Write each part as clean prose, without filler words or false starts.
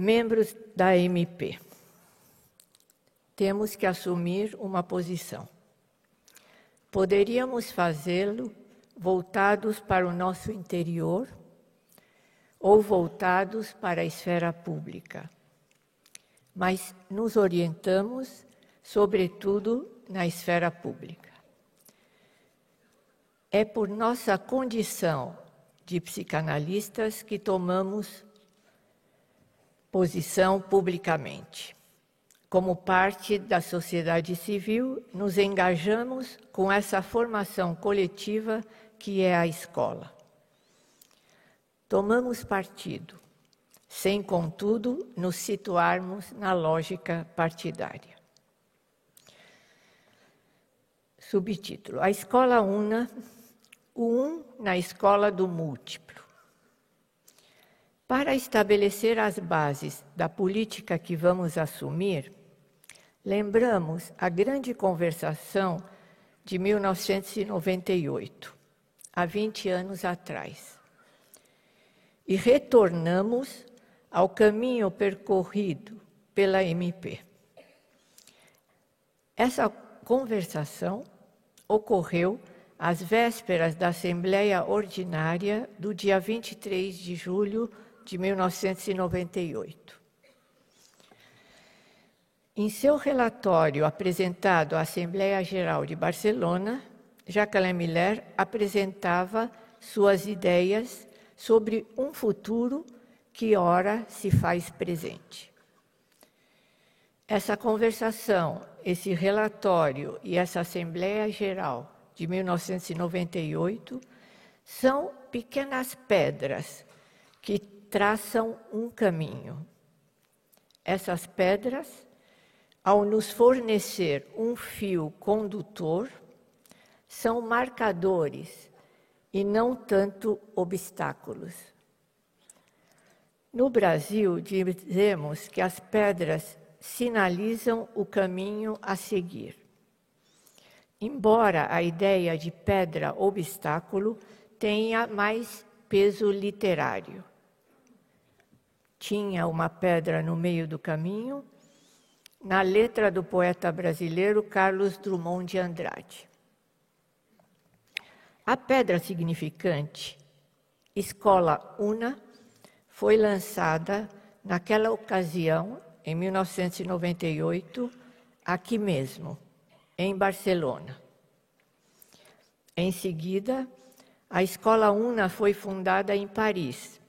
Membros da MP, temos que assumir uma posição. Poderíamos fazê-lo voltados para o nosso interior ou voltados para a esfera pública, mas nos orientamos, sobretudo, na esfera pública. É por nossa condição de psicanalistas que tomamos posição publicamente. Como parte da sociedade civil, nos engajamos com essa formação coletiva que é a escola. Tomamos partido, sem, contudo, nos situarmos na lógica partidária. Subtítulo: A escola una, o um na escola do múltiplo. Para estabelecer as bases da política que vamos assumir, lembramos a grande conversação de 1998, há 20 anos atrás, e retornamos ao caminho percorrido pela MP. Essa conversação ocorreu às vésperas da Assembleia Ordinária do dia 23 de julho de 1998. Em seu relatório apresentado à Assembleia Geral de Barcelona, Jacques Miller apresentava suas ideias sobre um futuro que ora se faz presente. Essa conversação, esse relatório e essa Assembleia Geral de 1998 são pequenas pedras que traçam um caminho. Essas pedras, ao nos fornecer um fio condutor, são marcadores e não tanto obstáculos. No Brasil, dizemos que as pedras sinalizam o caminho a seguir. Embora a ideia de pedra-obstáculo tenha mais peso literário. Tinha uma pedra no meio do caminho, na letra do poeta brasileiro Carlos Drummond de Andrade. A pedra significante, Escola Una, foi lançada naquela ocasião, em 1998, aqui mesmo, em Barcelona. Em seguida, a Escola Una foi fundada em Paris,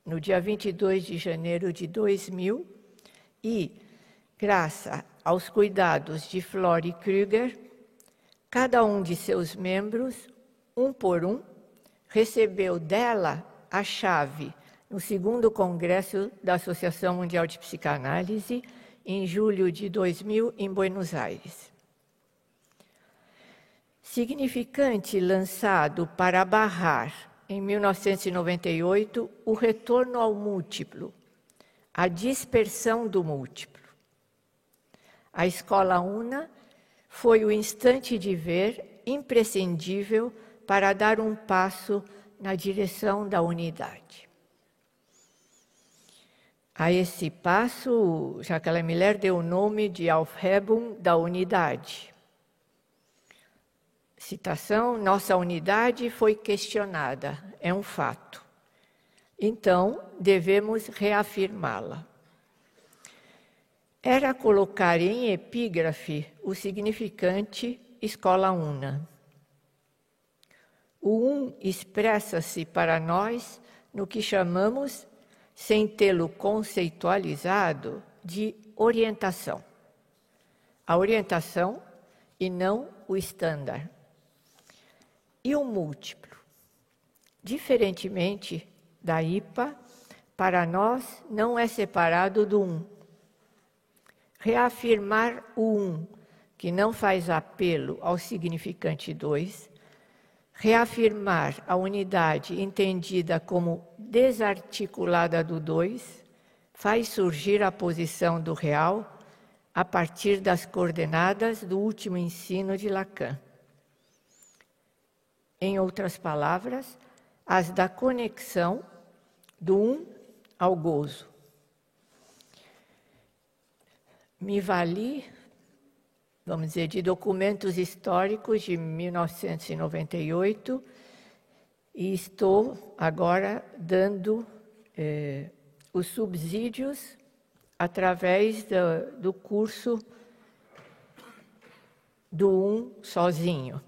no dia 22 de janeiro de 2000, e, graças aos cuidados de Flori Krüger, cada um de seus membros, um por um, recebeu dela a chave no 2º Congresso da Associação Mundial de Psicanálise, em julho de 2000, em Buenos Aires. Significante lançado para barrar, em 1998, o retorno ao múltiplo, a dispersão do múltiplo. A Escola Una foi o instante de ver imprescindível para dar um passo na direção da unidade. A esse passo, Jacques Miller deu o nome de Aufhebung da unidade. Citação: nossa unidade foi questionada, é um fato. Então, devemos reafirmá-la. Era colocar em epígrafe o significante Escola Una. O um expressa-se para nós no que chamamos, sem tê-lo conceitualizado, de orientação. A orientação e não o estándar. E o múltiplo? Diferentemente da IPA, para nós não é separado do um. Reafirmar o um, que não faz apelo ao significante dois, reafirmar a unidade entendida como desarticulada do dois, faz surgir a posição do real a partir das coordenadas do último ensino de Lacan. Em outras palavras, as da conexão do um ao gozo. me vali, vamos dizer, de documentos históricos de 1998 e estou agora dando os subsídios através do curso do sozinho.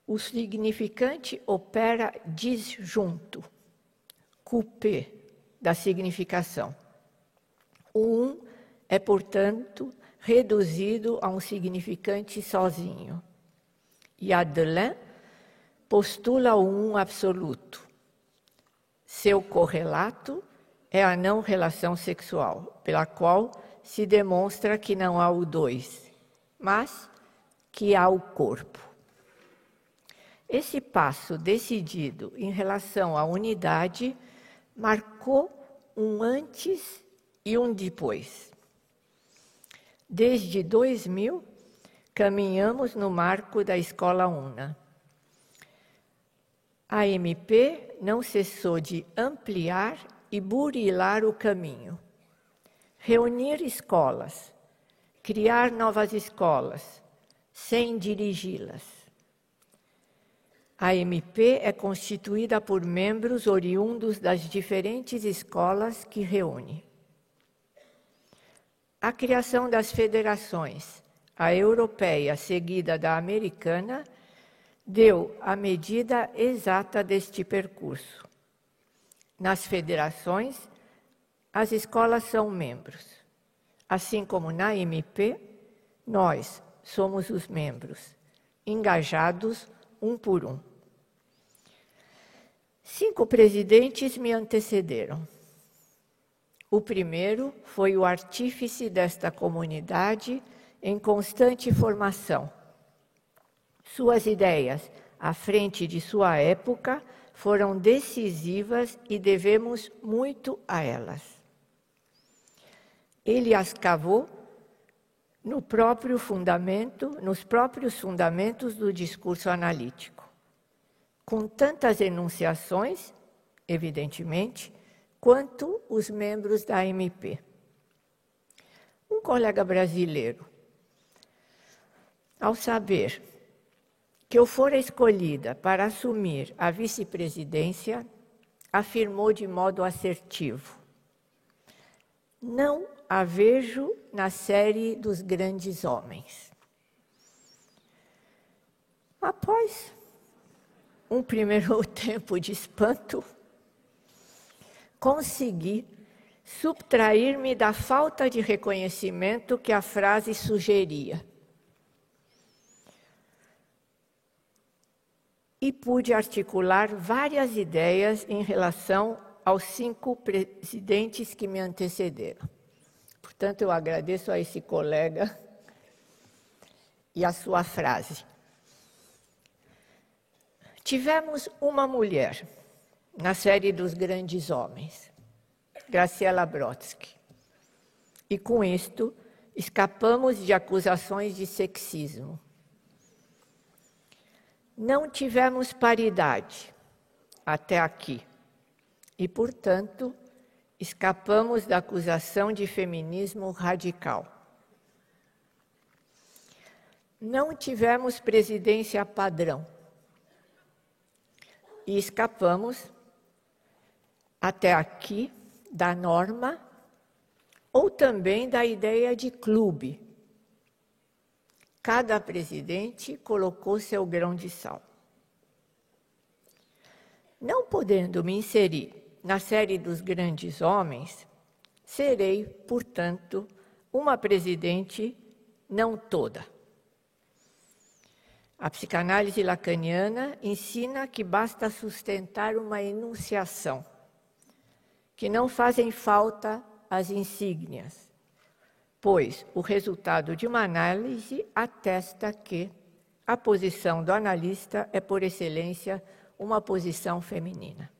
O significante opera disjunto, coupé, da significação. O é, portanto, reduzido a um significante sozinho. E Adelin postula o absoluto. Seu correlato é a não relação sexual, pela qual se demonstra que não há o dois, mas que há o corpo. Esse passo decidido em relação à unidade marcou um antes e um depois. Desde 2000, caminhamos no marco da Escola Una. A MP não cessou de ampliar e burilar o caminho, reunir escolas, criar novas escolas, sem dirigi-las. A MP é constituída por membros oriundos das diferentes escolas que reúne. A criação das federações, a europeia seguida da americana, deu a medida exata deste percurso. Nas federações, as escolas são membros. Assim como na MP, nós somos os membros, engajados um por um. 5 presidentes me antecederam. O primeiro foi o artífice desta comunidade em constante formação. Suas ideias, à frente de sua época, foram decisivas e devemos muito a elas. Ele as cavou nos próprios fundamentos do discurso analítico, com tantas enunciações, evidentemente, quanto os membros da MP. Um colega brasileiro, ao saber que eu fora escolhida para assumir a vice-presidência, afirmou de modo assertivo: não a vejo na série dos grandes homens. Após um primeiro tempo de espanto, consegui subtrair-me da falta de reconhecimento que a frase sugeria. E pude articular várias ideias em relação aos 5 presidentes que me antecederam. Portanto, eu agradeço a esse colega e a sua frase. Tivemos uma mulher na série dos grandes homens, Graciela Brodsky. E com isto, escapamos de acusações de sexismo. Não tivemos paridade até aqui e, portanto, escapamos da acusação de feminismo radical. Não tivemos presidência padrão e escapamos até aqui da norma ou também da ideia de clube. Cada presidente colocou seu grão de sal. Não podendo me inserir na série dos grandes homens, serei, portanto, uma presidente não toda. A psicanálise lacaniana ensina que basta sustentar uma enunciação, que não fazem falta as insígnias, pois o resultado de uma análise atesta que a posição do analista é, por excelência, uma posição feminina.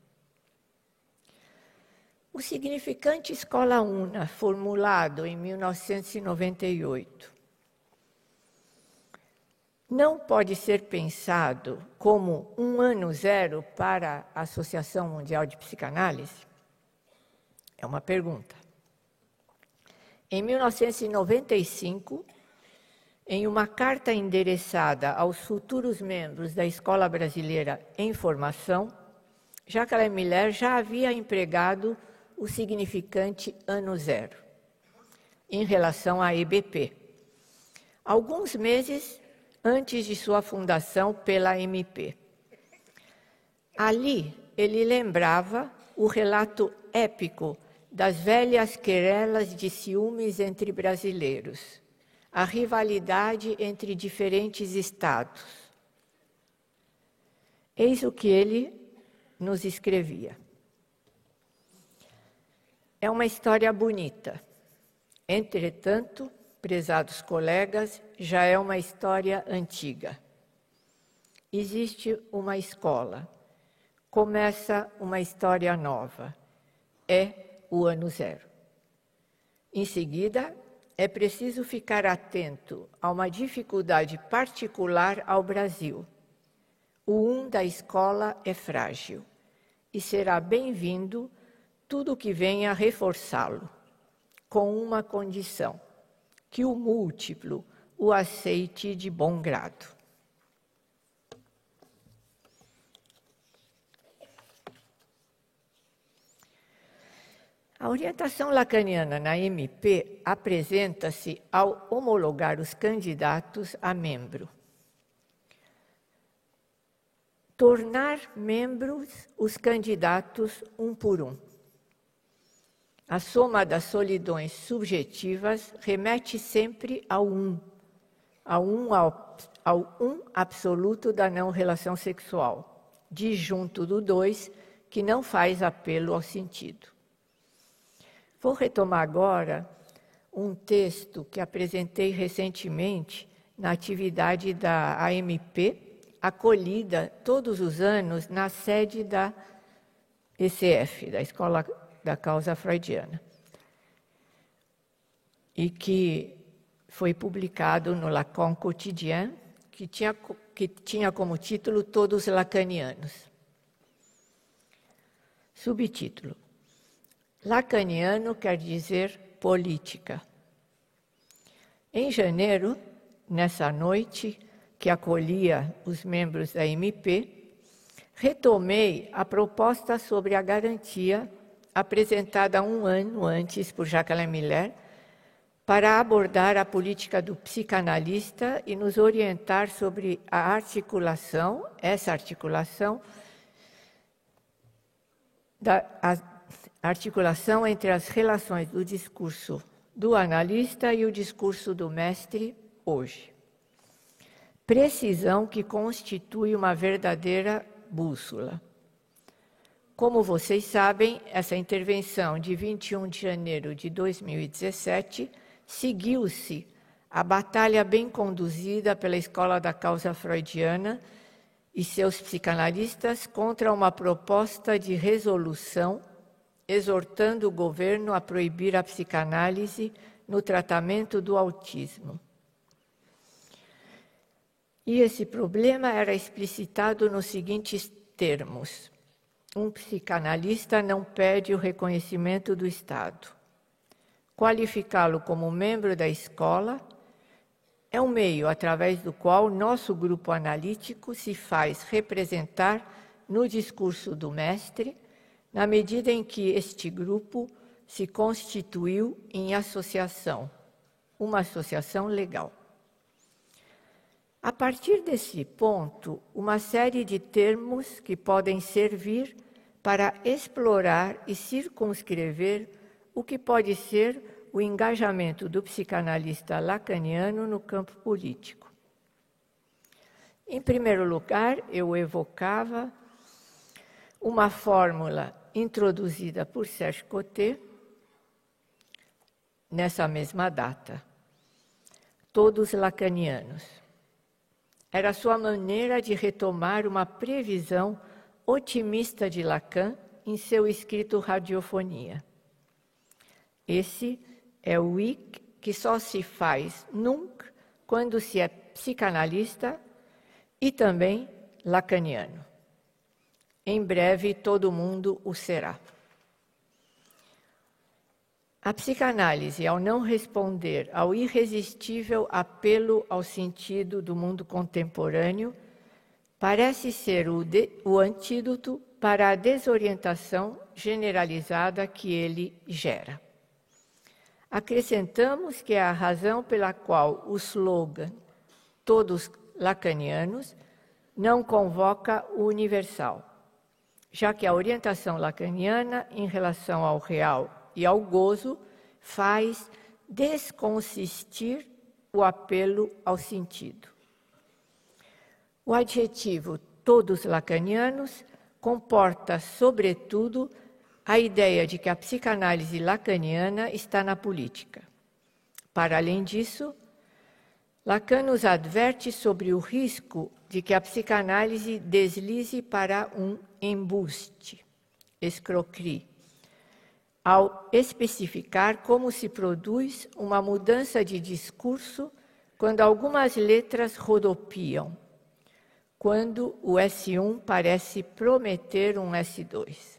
O significante Escola Una, formulado em 1998, não pode ser pensado como um ano zero para a Associação Mundial de Psicanálise? É uma pergunta. Em 1995, em uma carta endereçada aos futuros membros da Escola Brasileira em Formação, Jacques Miller já havia empregado o significante ano zero, em relação à EBP, alguns meses antes de sua fundação pela MP. Ali, ele lembrava o relato épico das velhas querelas de ciúmes entre brasileiros, a rivalidade entre diferentes estados. Eis o que ele nos escrevia. É uma história bonita. Entretanto, prezados colegas, já é uma história antiga. Existe uma escola. Começa uma história nova. É o ano zero. Em seguida, é preciso ficar atento a uma dificuldade particular ao Brasil. O da escola é frágil e será bem-vindo tudo que venha reforçá-lo, com uma condição, que o múltiplo o aceite de bom grado. A orientação lacaniana na MP apresenta-se ao homologar os candidatos a membro. Tornar membros os candidatos um por um. A soma das solidões subjetivas remete sempre ao absoluto da não relação sexual, disjunto do dois, que não faz apelo ao sentido. Vou retomar agora um texto que apresentei recentemente na atividade da AMP, acolhida todos os anos na sede da ECF, da Escola da Causa Freudiana, e que foi publicado no Lacan Quotidien, que tinha como título Todos Lacanianos. Subtítulo: Lacaniano quer dizer política. Em janeiro, nessa noite que acolhia os membros da MP, retomei a proposta sobre a garantia apresentada um ano antes por Jacques Miller para abordar a política do psicanalista e nos orientar sobre essa articulação entre as relações do discurso do analista e o discurso do mestre hoje. Precisão que constitui uma verdadeira bússola. Como vocês sabem, essa intervenção de 21 de janeiro de 2017 seguiu-se a batalha bem conduzida pela Escola da Causa Freudiana e seus psicanalistas contra uma proposta de resolução exortando o governo a proibir a psicanálise no tratamento do autismo. E esse problema era explicitado nos seguintes termos: um psicanalista não pede o reconhecimento do Estado. Qualificá-lo como membro da escola é um meio através do qual nosso grupo analítico se faz representar no discurso do mestre, na medida em que este grupo se constituiu em associação, uma associação legal. A partir desse ponto, uma série de termos que podem servir para explorar e circunscrever o que pode ser o engajamento do psicanalista lacaniano no campo político. Em primeiro lugar, eu evocava uma fórmula introduzida por Serge Coté nessa mesma data: todos lacanianos. Era sua maneira de retomar uma previsão otimista de Lacan em seu escrito Radiofonia. Esse é o ic que só se faz nunc quando se é psicanalista e também lacaniano. Em breve todo mundo o será. A psicanálise, ao não responder ao irresistível apelo ao sentido do mundo contemporâneo, parece ser o antídoto para a desorientação generalizada que ele gera. Acrescentamos que é a razão pela qual o slogan "Todos lacanianos" não convoca o universal, já que a orientação lacaniana em relação ao real e ao gozo faz desconsistir o apelo ao sentido. O adjetivo "todos lacanianos" comporta, sobretudo, a ideia de que a psicanálise lacaniana está na política. Para além disso, Lacan nos adverte sobre o risco de que a psicanálise deslize para um embuste, escroquerie, ao especificar como se produz uma mudança de discurso quando algumas letras rodopiam, quando o S1 parece prometer um S2.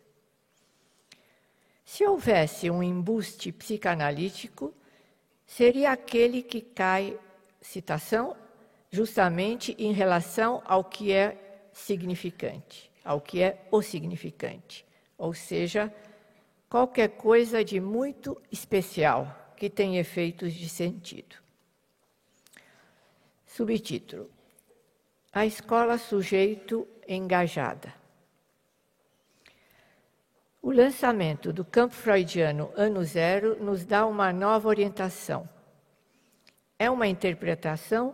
Se houvesse um embuste psicanalítico, seria aquele que cai, citação, justamente em relação ao que é significante, ao que é o significante, ou seja, qualquer coisa de muito especial que tem efeitos de sentido. Subtítulo: A escola sujeito engajada. O lançamento do campo freudiano Ano Zero nos dá uma nova orientação. É uma interpretação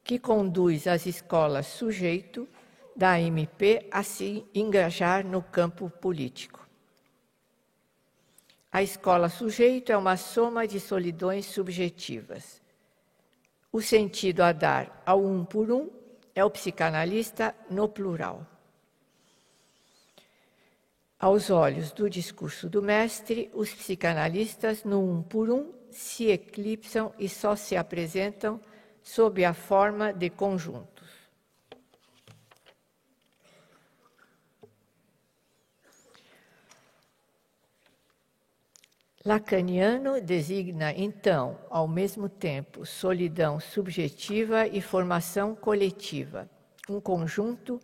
que conduz as escolas sujeito da AMP a se engajar no campo político. A escola sujeito é uma soma de solidões subjetivas. O sentido a dar ao um por um é o psicanalista no plural. Aos olhos do discurso do mestre, os psicanalistas, no um por um, se eclipsam e só se apresentam sob a forma de conjuntos. Lacaniano designa, então, ao mesmo tempo, solidão subjetiva e formação coletiva, um conjunto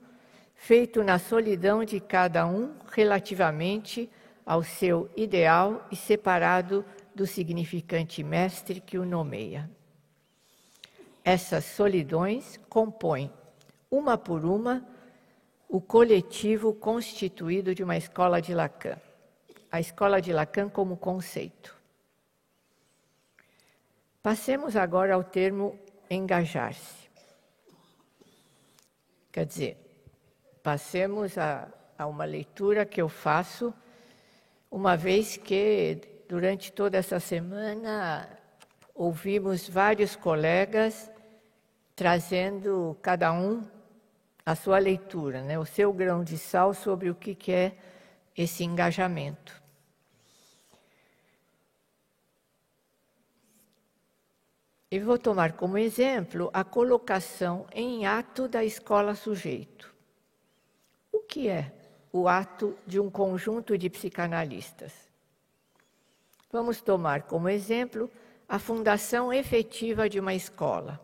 feito na solidão de cada um relativamente ao seu ideal e separado do significante mestre que o nomeia. Essas solidões compõem, uma por uma, o coletivo constituído de uma escola de Lacan. A escola de Lacan como conceito. Passemos agora ao termo engajar-se. Quer dizer, passemos a uma leitura que eu faço, uma vez que, durante toda essa semana, ouvimos vários colegas trazendo, cada um, a sua leitura, né? O seu grão de sal sobre o que é esse engajamento. E vou tomar como exemplo a colocação em ato da escola sujeito. O que é o ato de um conjunto de psicanalistas? Vamos tomar como exemplo a fundação efetiva de uma escola.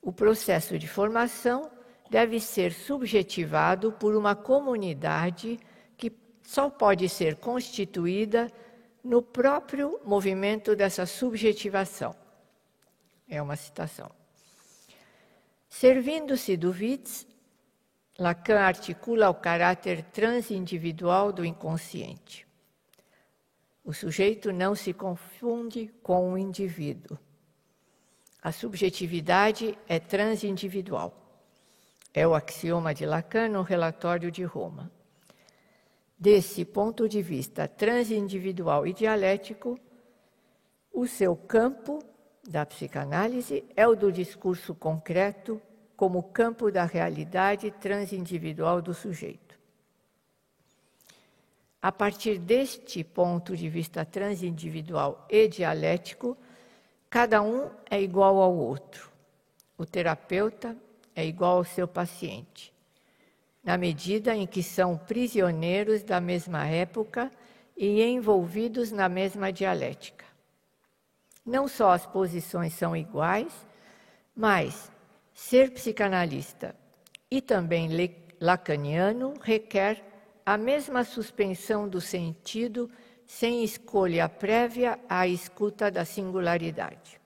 O processo de formação deve ser subjetivado por uma comunidade que só pode ser constituída no próprio movimento dessa subjetivação. É uma citação. Servindo-se do Witz, Lacan articula o caráter transindividual do inconsciente. O sujeito não se confunde com o indivíduo. A subjetividade é transindividual. É o axioma de Lacan no relatório de Roma. Desse ponto de vista transindividual e dialético, o seu campo da psicanálise é o do discurso concreto como campo da realidade transindividual do sujeito. A partir deste ponto de vista transindividual e dialético, cada um é igual ao outro. O terapeuta é igual ao seu paciente, na medida em que são prisioneiros da mesma época e envolvidos na mesma dialética. Não só as posições são iguais, mas ser psicanalista e também lacaniano requer a mesma suspensão do sentido sem escolha prévia à escuta da singularidade.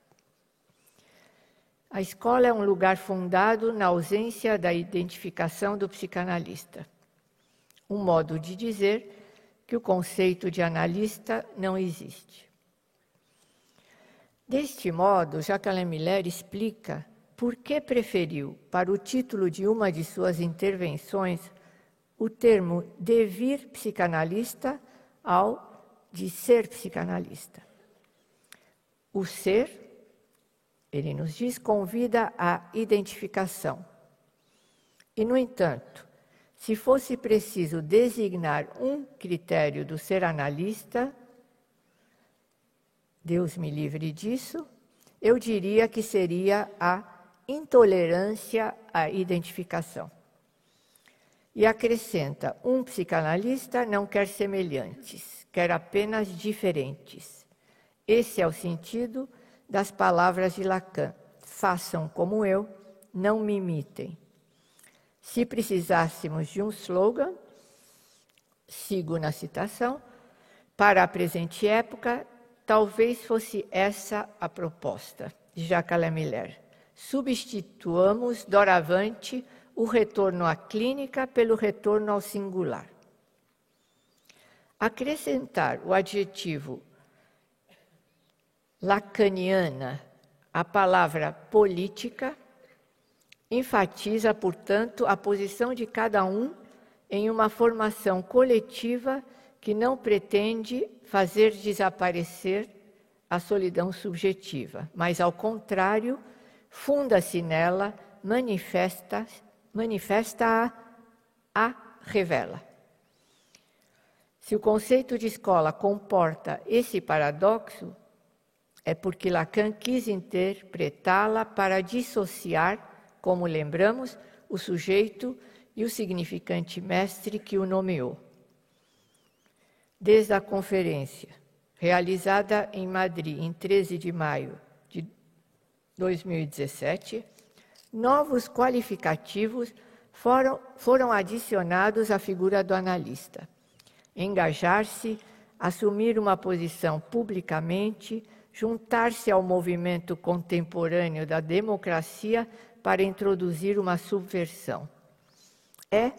A escola é um lugar fundado na ausência da identificação do psicanalista. Um modo de dizer que o conceito de analista não existe. Deste modo, Jacques Miller explica por que preferiu, para o título de uma de suas intervenções, o termo devir psicanalista ao de ser psicanalista. O ser, ele nos diz, convida à identificação. E, no entanto, se fosse preciso designar um critério do ser analista, Deus me livre disso, eu diria que seria a intolerância à identificação. E acrescenta, um psicanalista não quer semelhantes, quer apenas diferentes. Esse é o sentido das palavras de Lacan. Façam como eu, não me imitem. Se precisássemos de um slogan, sigo na citação, para a presente época, talvez fosse essa a proposta de Jacques Miller. Substituamos, doravante, o retorno à clínica pelo retorno ao singular. Acrescentar o adjetivo lacaniana à palavra política enfatiza, portanto, a posição de cada um em uma formação coletiva que não pretende fazer desaparecer a solidão subjetiva, mas, ao contrário, funda-se nela, manifesta-a, revela. Se o conceito de escola comporta esse paradoxo, é porque Lacan quis interpretá-la para dissociar, como lembramos, o sujeito e o significante mestre que o nomeou. Desde a conferência, realizada em Madrid em 13 de maio de 2017, novos qualificativos foram adicionados à figura do analista. Engajar-se, assumir uma posição publicamente, juntar-se ao movimento contemporâneo da democracia para introduzir uma subversão. É,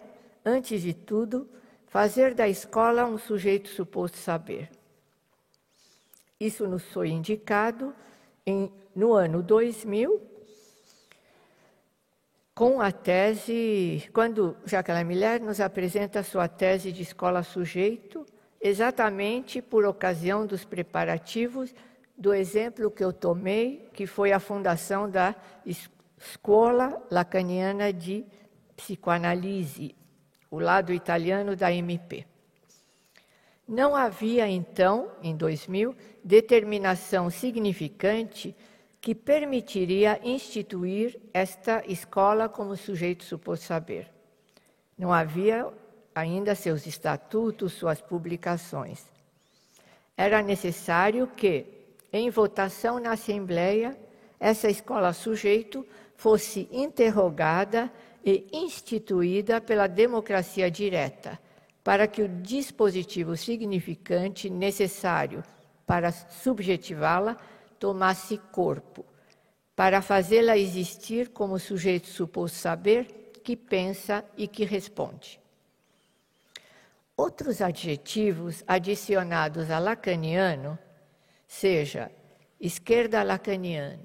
antes de tudo, fazer da escola um sujeito suposto saber. Isso nos foi indicado no ano 2000, com a tese, quando Jacques Miller nos apresenta a sua tese de escola-sujeito, exatamente por ocasião dos preparativos do exemplo que eu tomei, que foi a fundação da Escola Lacaniana de Psicoanálise, o lado italiano da MP. Não havia, então, em 2000, determinação significante que permitiria instituir esta escola como sujeito suposto saber. Não havia ainda seus estatutos, suas publicações. Era necessário que, em votação na Assembleia, essa escola sujeito fosse interrogada e instituída pela democracia direta, para que o dispositivo significante necessário para subjetivá-la tomasse corpo, para fazê-la existir como sujeito suposto saber que pensa e que responde. Outros adjetivos adicionados a lacaniano, seja esquerda lacaniana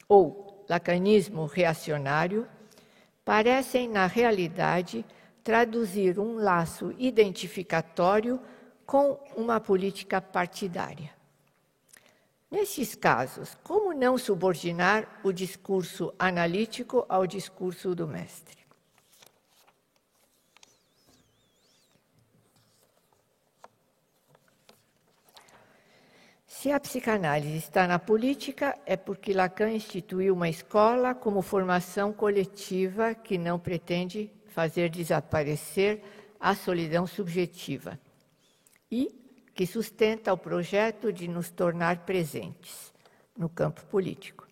ou lacanismo reacionário, parecem, na realidade, traduzir um laço identificatório com uma política partidária. Nesses casos, como não subordinar o discurso analítico ao discurso do mestre? Se a psicanálise está na política, é porque Lacan instituiu uma escola como formação coletiva que não pretende fazer desaparecer a solidão subjetiva. e que sustenta o projeto de nos tornar presentes no campo político.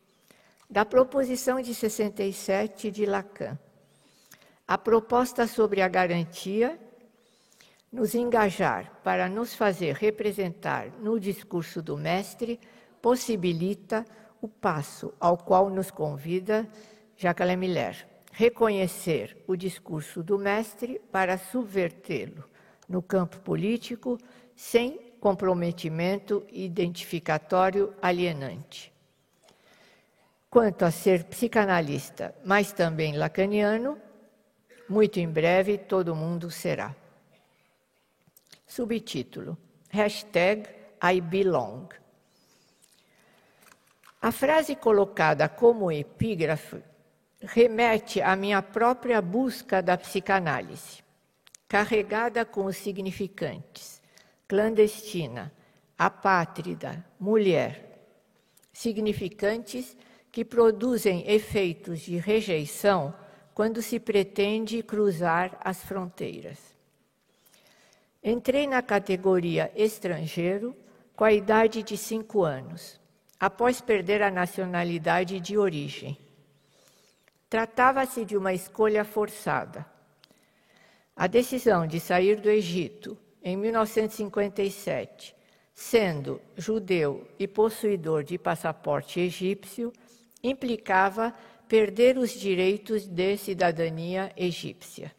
Da proposição de 67 de Lacan, a proposta sobre a garantia, nos engajar para nos fazer representar no discurso do mestre, possibilita o passo ao qual nos convida Jacques Miller, reconhecer o discurso do mestre para subvertê-lo no campo político sem comprometimento identificatório alienante. Quanto a ser psicanalista, mas também lacaniano, muito em breve todo mundo será. Subtítulo: #IBelong. A frase colocada como epígrafe remete à minha própria busca da psicanálise, carregada com os significantes clandestina, apátrida, mulher, significantes que produzem efeitos de rejeição quando se pretende cruzar as fronteiras. Entrei na categoria estrangeiro com a idade de 5 anos, após perder a nacionalidade de origem. Tratava-se de uma escolha forçada. A decisão de sair do Egito em 1957, sendo judeu e possuidor de passaporte egípcio, implicava perder os direitos de cidadania egípcia.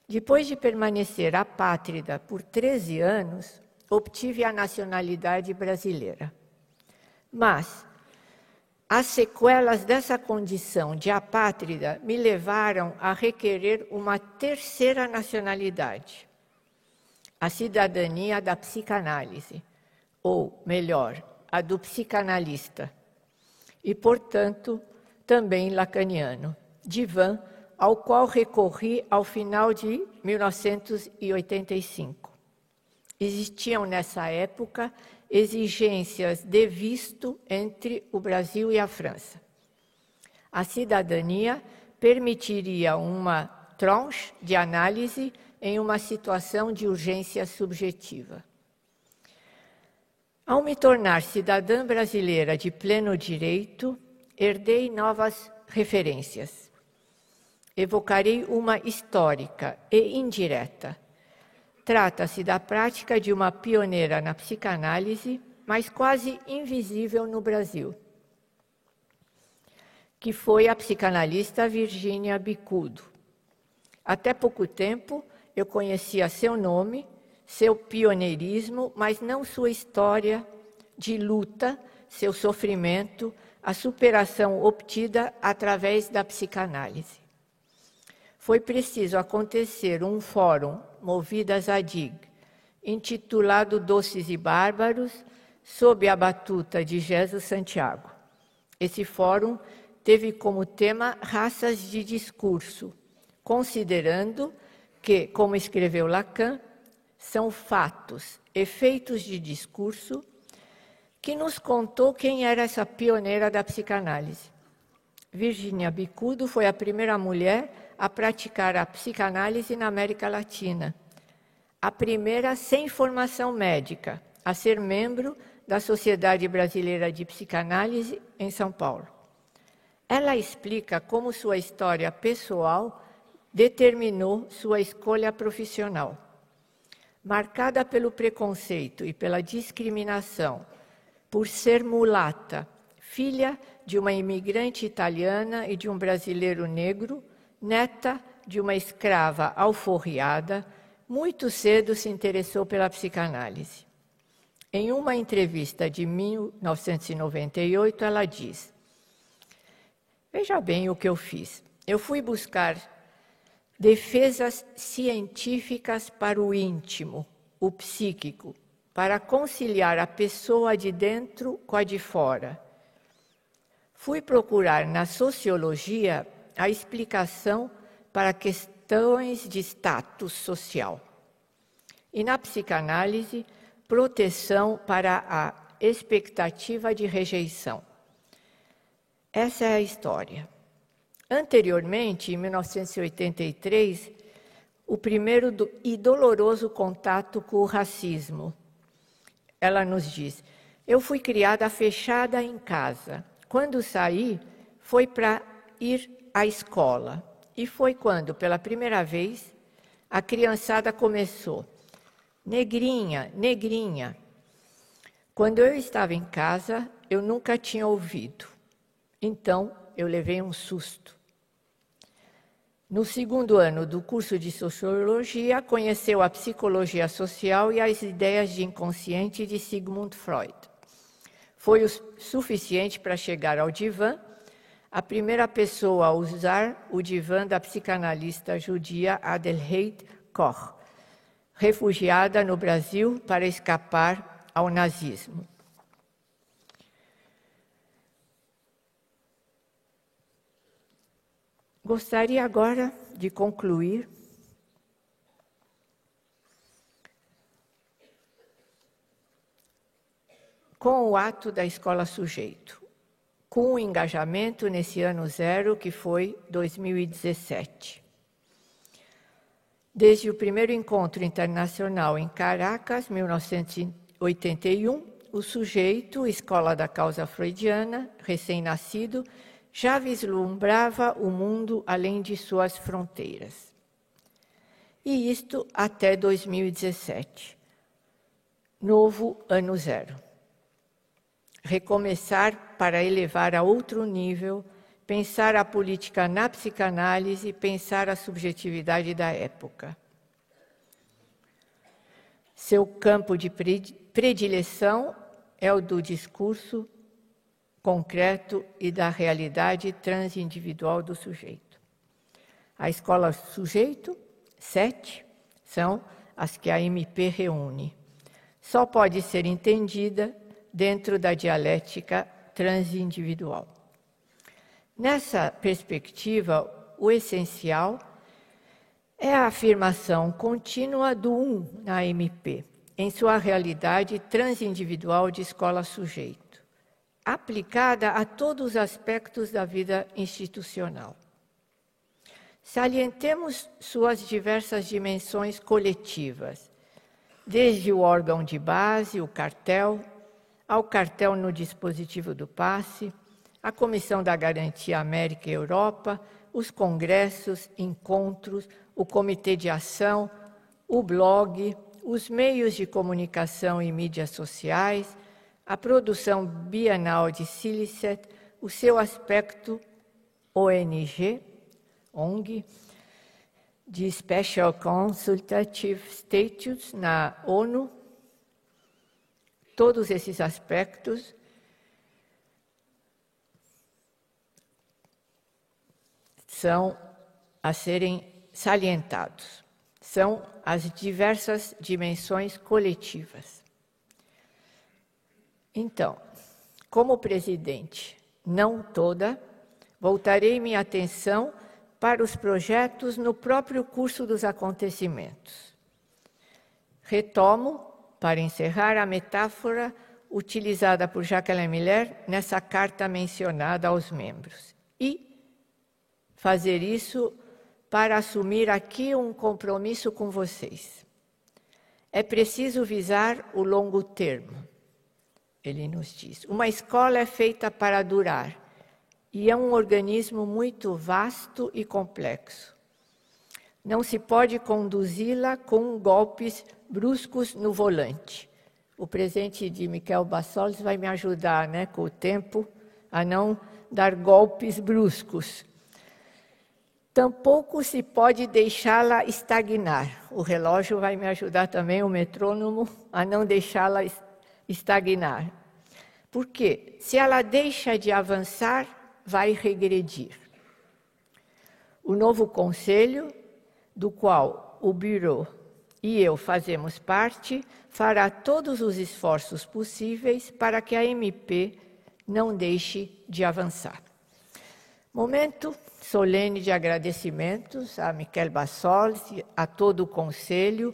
Depois de permanecer apátrida por 13 anos, obtive a nacionalidade brasileira. Mas as sequelas dessa condição de apátrida me levaram a requerer uma terceira nacionalidade, a cidadania da psicanálise, ou, melhor, a do psicanalista, e, portanto, também lacaniano, divã, ao qual recorri ao final de 1985. Existiam, nessa época, exigências de visto entre o Brasil e a França. A cidadania permitiria uma tranche de análise em uma situação de urgência subjetiva. Ao me tornar cidadã brasileira de pleno direito, herdei novas referências. Evocarei uma histórica e indireta. Trata-se da prática de uma pioneira na psicanálise, mas quase invisível no Brasil, que foi a psicanalista Virginia Bicudo. Até pouco tempo, eu conhecia seu nome, seu pioneirismo, mas não sua história de luta, seu sofrimento, a superação obtida através da psicanálise. Foi preciso acontecer um fórum Movidas a DIG, intitulado Doces e Bárbaros, sob a batuta de Jesus Santiago. Esse fórum teve como tema raças de discurso, considerando que, como escreveu Lacan, são fatos, efeitos de discurso, que nos contou quem era essa pioneira da psicanálise. Virginia Bicudo foi a primeira mulher a praticar a psicanálise na América Latina, a primeira sem formação médica a ser membro da Sociedade Brasileira de Psicanálise em São Paulo. Ela explica como sua história pessoal determinou sua escolha profissional. Marcada pelo preconceito e pela discriminação, por ser mulata, filha de uma imigrante italiana e de um brasileiro negro, neta de uma escrava alforriada, muito cedo se interessou pela psicanálise. Em uma entrevista de 1998, ela diz: "Veja bem o que eu fiz. Eu fui buscar defesas científicas para o íntimo, o psíquico, para conciliar a pessoa de dentro com a de fora. Fui procurar na sociologia a explicação para questões de status social. E na psicanálise, proteção para a expectativa de rejeição." Essa é a história. Anteriormente, em 1983, o primeiro e doloroso contato com o racismo. Ela nos diz: eu fui criada fechada em casa. Quando saí, foi para ir à escola. E foi quando, pela primeira vez, a criançada começou: negrinha, negrinha. Quando eu estava em casa, eu nunca tinha ouvido. Então, eu levei um susto. No segundo ano do curso de Sociologia, conheceu a psicologia social e as ideias de inconsciente de Sigmund Freud. Foi o suficiente para chegar ao divã, a primeira pessoa a usar o divã da psicanalista judia Adelheid Koch, refugiada no Brasil para escapar ao nazismo. Gostaria agora de concluir com o ato da Escola Sujeito, com o engajamento nesse ano zero, que foi 2017. Desde o primeiro encontro internacional em Caracas, 1981, o sujeito, escola da causa freudiana, recém-nascido, já vislumbrava o mundo além de suas fronteiras. E isto até 2017, novo ano zero. Recomeçar para elevar a outro nível, pensar a política na psicanálise, pensar a subjetividade da época. Seu campo de predileção é o do discurso concreto e da realidade transindividual do sujeito. A escola sujeito, 7, são as que a MP reúne. Só pode ser entendida dentro da dialética transindividual. Nessa perspectiva, o essencial é a afirmação contínua do na MP, em sua realidade transindividual de escola-sujeito, aplicada a todos os aspectos da vida institucional. Salientemos suas diversas dimensões coletivas, desde o órgão de base, o cartel, ao cartel no dispositivo do passe, a Comissão da Garantia América e Europa, os congressos, encontros, o Comitê de Ação, o blog, os meios de comunicação e mídias sociais, a produção bienal de Silicet, o seu aspecto ONG, de Special Consultative Status na ONU, todos esses aspectos são a serem salientados. São as diversas dimensões coletivas. Então, como presidente, não toda, voltarei minha atenção para os projetos no próprio curso dos acontecimentos. Retomo, para encerrar, a metáfora utilizada por Jacqueline Miller nessa carta mencionada aos membros. E fazer isso para assumir aqui um compromisso com vocês. É preciso visar o longo termo. Ele nos diz: uma escola é feita para durar e é um organismo muito vasto e complexo. Não se pode conduzi-la com golpes bruscos no volante. O presente de Miquel Bassols vai me ajudar, com o tempo, a não dar golpes bruscos. Tampouco se pode deixá-la estagnar. O relógio vai me ajudar também, o metrônomo, a não deixá-la estagnar. Porque se ela deixa de avançar, vai regredir. O novo conselho, do qual o Bureau e eu fazemos parte, fará todos os esforços possíveis para que a MP não deixe de avançar. Momento solene de agradecimentos a Miquel Bassols, a todo o Conselho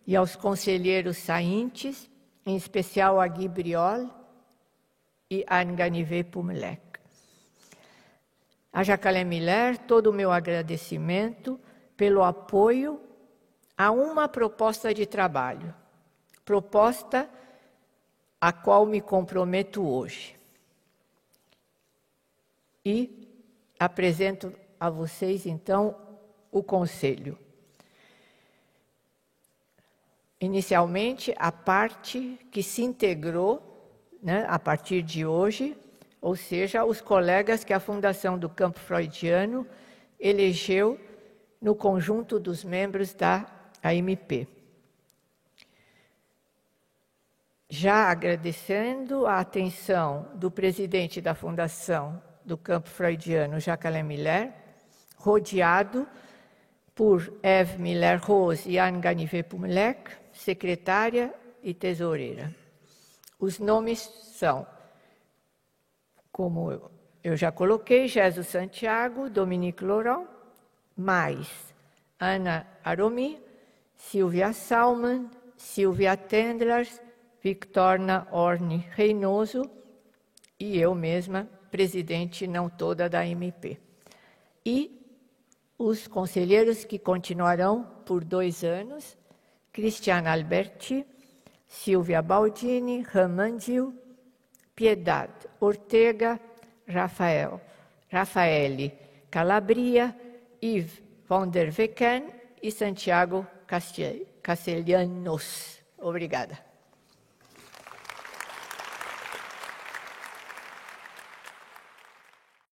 e aos conselheiros saintes, em especial a Guy Briol e a Nganivé Pumelec. A Jacqueline Miller, todo o meu agradecimento pelo apoio há uma proposta de trabalho, proposta a qual me comprometo hoje. E apresento a vocês, então, o conselho. Inicialmente, a parte que se integrou, né, a partir de hoje, ou seja, os colegas que a Fundação do Campo Freudiano elegeu no conjunto dos membros da AMP. Já agradecendo a atenção do presidente da Fundação do Campo Freudiano, Jacques-Alain Miller, rodeado por Eve Miller-Rose e Anne Ganivet-Pumlec, secretária e tesoureira. Os nomes são, como eu já coloquei, Jesus Santiago, Dominique Laurent, mais Ana Aromi, Silvia Salman, Silvia Tendlers, Victorna Orne Reinoso e eu mesma, presidente não toda da AMP. E os conselheiros que continuarão por 2 anos, Cristiana Alberti, Silvia Baldini, Ramandil, Piedade Ortega, Rafaele Calabria, Yves van der Vecken e Santiago Castellanos. Obrigada.